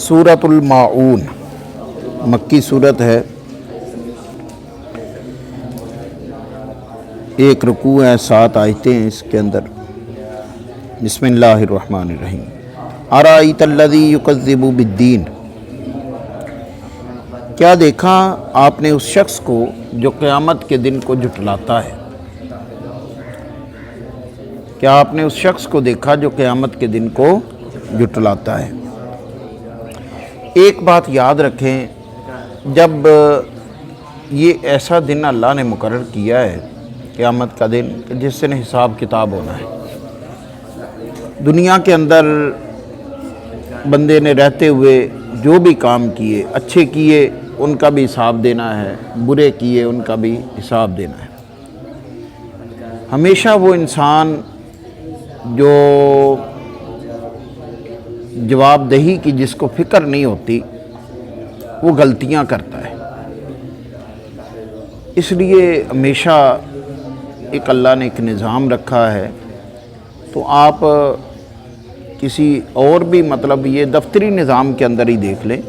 سورۃ الماعون مکی صورت ہے، ایک رکوع ہے، 7 آیتیں ہیں اس کے اندر۔ بسم اللہ الرحمن الرحیم۔ ارأیت الذی یکذب بالدین، کیا دیکھا آپ نے اس شخص کو جو قیامت کے دن کو جھٹلاتا ہے؟ کیا آپ نے اس شخص کو دیکھا جو قیامت کے دن کو جھٹلاتا ہے؟ ایک بات یاد رکھیں، جب یہ ایسا دن اللہ نے مقرر کیا ہے، قیامت کا دن، جس دن حساب کتاب ہونا ہے، دنیا کے اندر بندے نے رہتے ہوئے جو بھی کام کیے، اچھے کیے ان کا بھی حساب دینا ہے، برے کیے ان کا بھی حساب دینا ہے۔ ہمیشہ وہ انسان جو جواب دہی کی جس کو فکر نہیں ہوتی، وہ غلطیاں کرتا ہے۔ اس لیے ہمیشہ ایک اللہ نے ایک نظام رکھا ہے، تو آپ کسی اور بھی یہ دفتری نظام کے اندر ہی دیکھ لیں،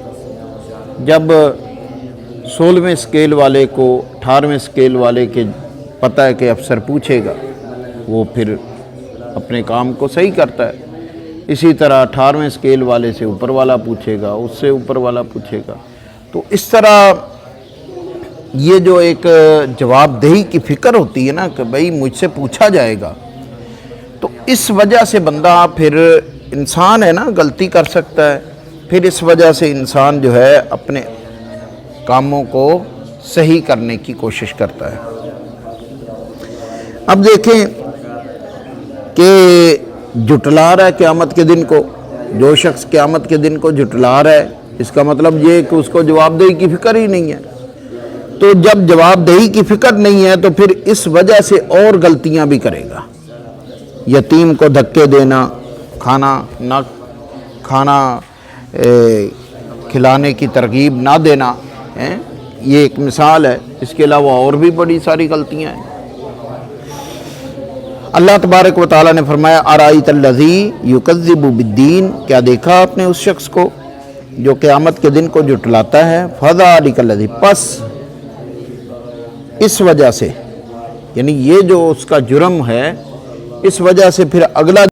جب 16ویں اسکیل والے کو 18ویں اسکیل والے کے پتہ ہے کہ افسر پوچھے گا، وہ پھر اپنے کام کو صحیح کرتا ہے۔ اسی طرح 18ویں اسکیل والے سے اوپر والا پوچھے گا، اس سے اوپر والا پوچھے گا۔ تو اس طرح یہ جو ایک جواب دہی کی فکر ہوتی ہے نا کہ بھئی مجھ سے پوچھا جائے گا، تو اس وجہ سے بندہ پھر انسان ہے نا، غلطی کر سکتا ہے، پھر اس وجہ سے انسان جو ہے اپنے کاموں کو صحیح کرنے کی کوشش کرتا ہے۔ اب دیکھیں کہ جھٹلا رہا ہے قیامت کے دن کو، جو شخص قیامت کے دن کو جھٹلا رہا ہے، اس کا مطلب یہ کہ اس کو جواب دہی کی فکر ہی نہیں ہے۔ تو جب جواب دہی کی فکر نہیں ہے تو پھر اس وجہ سے اور غلطیاں بھی کرے گا۔ یتیم کو دھکے دینا، کھانا کھلانے کی ترغیب نہ دینا، یہ ایک مثال ہے۔ اس کے علاوہ اور بھی بڑی ساری غلطیاں ہیں۔ اللہ تبارک و تعالیٰ نے فرمایا ارأیت الذی یکذب بالدین، کیا دیکھا آپ نے اس شخص کو جو قیامت کے دن کو جھٹلاتا ہے؟ فذلک الذی، پس اس وجہ سے، یعنی یہ جو اس کا جرم ہے، اس وجہ سے پھر اگلا